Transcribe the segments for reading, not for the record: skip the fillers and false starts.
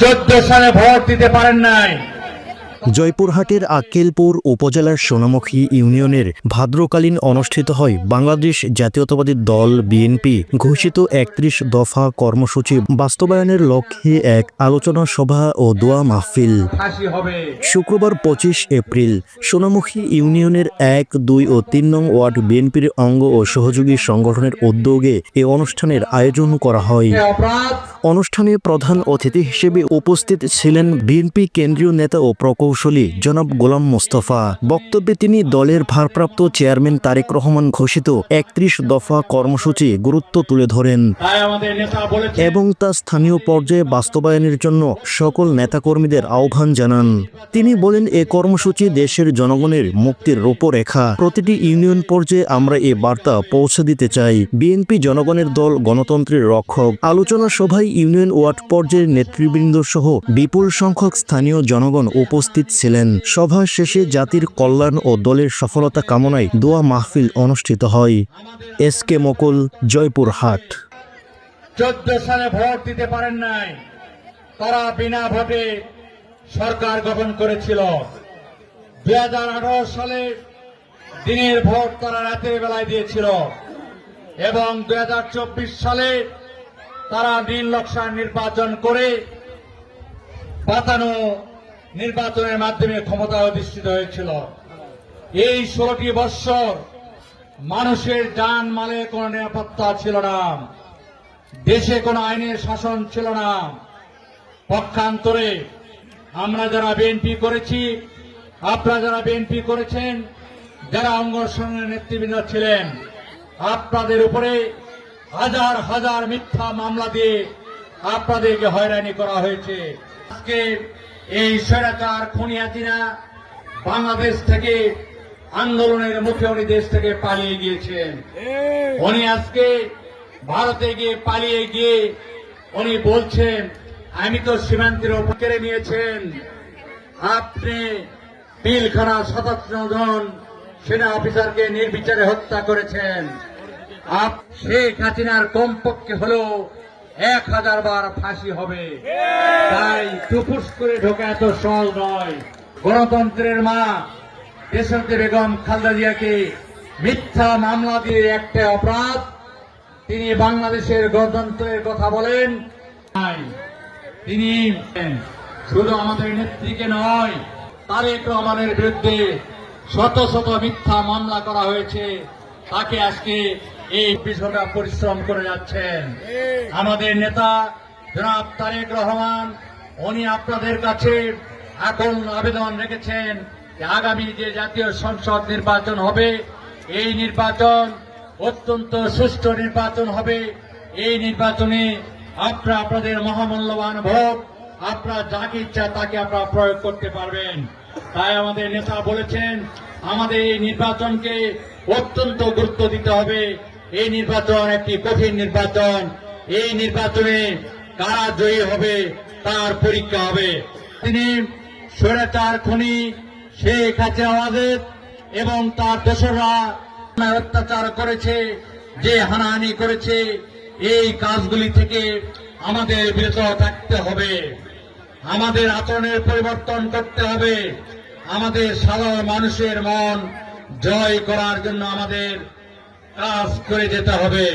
14 সালে ভোট দিতে পারেন নাই। জয়পুরহাটের আক্কেলপুর উপজেলার সোনামুখী ইউনিয়নের ভাদ্রকালীন অনুষ্ঠিত হয় বাংলাদেশ জাতীয়তাবাদী দল বিএনপি ঘোষিত ৩১ দফা কর্মসূচি বাস্তবায়নের লক্ষ্যে এক আলোচনা সভা ও দোয়া মাহফিল। শুক্রবার ২৫ এপ্রিল সোনামুখী ইউনিয়নের ১, ২ ও ৩ নং ওয়ার্ড বিএনপির অঙ্গ ও সহযোগী সংগঠনের উদ্যোগে এ অনুষ্ঠানের আয়োজন করা হয়। অনুষ্ঠানে প্রধান অতিথি হিসেবে উপস্থিত ছিলেন বিএনপি কেন্দ্রীয় নেতা ও প্রকৌশলী জনাব গোলাম মোস্তফা। বক্তব্যে তিনি দলের ভারপ্রাপ্ত চেয়ারম্যান তারেক রহমান ঘোষিত ৩১ দফা কর্মসূচি গুরুত্ব তুলে ধরেন এবং তা স্থানীয় পর্যায়ে বাস্তবায়নের জন্য সকল নেতাকর্মীদের আহ্বান জানান। তিনি বলেন, এ কর্মসূচি দেশের জনগণের মুক্তির রূপরেখা। প্রতিটি ইউনিয়ন পর্যায়ে আমরা এ বার্তা পৌঁছে দিতে চাই। বিএনপি জনগণের দল, গণতন্ত্রের রক্ষক। আলোচনা সভায় ইউনিয়ন ওয়ার্ড পর্যায়ের নেতৃবৃন্দ সহ বিপুল সংখ্যক স্থানীয় জনগণ উপস্থিত ছিলেন। সভা শেষে জাতির কল্যাণ ও দলের সফলতা কামনায় দোয়া মাহফিল অনুষ্ঠিত হয়। SK মকুল, জয়পুরহাট। 14 সালে ভোট দিতে পারেন নাই, তারা বিনা ভোটে সরকার গঠন করেছিল। 2018 সালে দিনের ভোট তারা রাতের বেলায় দিয়েছিল এবং 2024 সালে তারা নীল নকশার নির্বাচন করে পাতানো নির্বাচনের মাধ্যমে ক্ষমতা অধিষ্ঠিত হয়েছিল। এই 16টি বৎসর মানুষের জান মালে কোনো নিরাপত্তা ছিল না, দেশে কোনো আইনের শাসন ছিল না। পক্ষান্তরে আমরা যারা বিএনপি করেছি, আপনারা যারা বিএনপি করেছেন, যারা অঙ্গ সংগঠনের নেতৃবৃন্দ ছিলেন, আপনাদের উপরে হাজার হাজার মিথ্যা মামলা দিয়ে আপনাদেরকে হয়রানি করা হয়েছে। আজকে এই স্বৈরাচার খুনি হাসিনা বাংলাদেশ থেকে আন্দোলনের মুখে উনি দেশ থেকে পালিয়ে গিয়েছেন। উনি আজকে ভারতে গিয়ে পালিয়ে গিয়ে উনি বলছেন, আমি তো সীমান্তের উপর কেড়ে নিয়েছেন, আপনি পিলখানা 57 জন সেনা অফিসারকে নির্বিচারে হত্যা করেছেন। শেখ হাসিনার কমপক্ষে হলেও 1000 বার ফাঁসি হবে। তাই টুপুস করে ঢোকা এত সহজ নয়। গণতন্ত্রের মা দেশনেত্রী বেগম খালেদা জিয়াকে মিথ্যা মামলা দিয়ে একটা অপরাধ, তিনি বাংলাদেশের গণতন্ত্রের কথা বলেন। তিনি শুধু আমাদের নেত্রীকে নয়, তারেক রহমানের বিরুদ্ধে শত শত মিথ্যা মামলা করা হয়েছে। তাকে আজকে এই বিষয়টা পরিশ্রম করে যাচ্ছেন আমাদের নেতা জনাব তারেক রহমান। উনি আপনাদের কাছে এখন আবেদন রেখেছেন যে আগামী যে জাতীয় সংসদ নির্বাচন হবে, এই নির্বাচন অত্যন্ত সুষ্ঠু নির্বাচন হবে। এই নির্বাচনে আপনারা আপনাদের মহামূল্যবান ভোট আপনারা যাকে ইচ্ছা তাকে আপনারা প্রয়োগ করতে পারবেন। তাই আমাদের নেতা বলেছেন, আমাদের এই নির্বাচনকে অত্যন্ত গুরুত্ব দিতে হবে। এই নির্বাচন একটি কঠিন নির্বাচন। এই নির্বাচনে কারা জয়ী হবে তার পরীক্ষা হবে। তিনি স্বৈরাচার খুনি শেখ হাসিনা এবং তার দোসররা অত্যাচার করেছে, যে হানাহানি করেছে, এই কাজগুলি থেকে আমাদের বিরত থাকতে হবে। আমাদের আচরণের পরিবর্তন করতে হবে। আমাদের সাধারণ মানুষের মন জয় করার জন্য আমাদের কাজ করে যেতে হবে।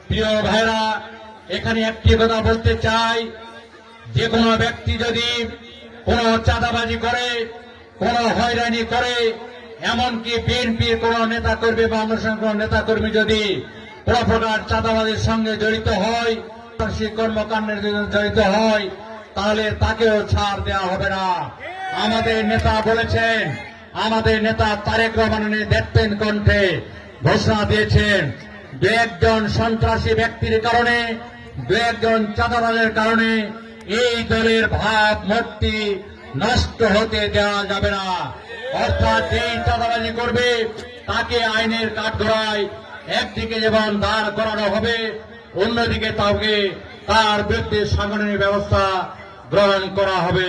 প্রিয় ভাইরা, এখানে একটি কথা বলতে চাই, যে কোনো ব্যক্তি যদি কোনো চাঁদাবাজি করে, কোনো হয়রানি করে, এমনকি বিএনপির কোনো নেতাকর্মী বা অন্য কোনো নেতাকর্মী যদি কোনো প্রকার চাঁদাবাজির সঙ্গে জড়িত হয়, কর্মকাণ্ডের জড়িত হয়, তাহলে তাকেও ছাড় দেওয়া হবে না। আমাদের নেতা বলেছেন, আমাদের নেতা তারেক রহমানের দেখতেন কণ্ঠে ঘোষণা দিয়েছেন, 2-1 সন্ত্রাসী ব্যক্তির কারণে, 2-1 চাঁদাবাজের কারণে এই দলের ভাবমূর্তি নষ্ট হতে দেওয়া যাবে না। অর্থাৎ যেই চাঁদাবাজি করবে তাকে আইনের কাঠগড়ায় একদিকে যেমন দাঁড় করানো হবে, অন্যদিকে তাকে তার বিরুদ্ধে সাংগঠনিক ব্যবস্থা গ্রহণ করা হবে।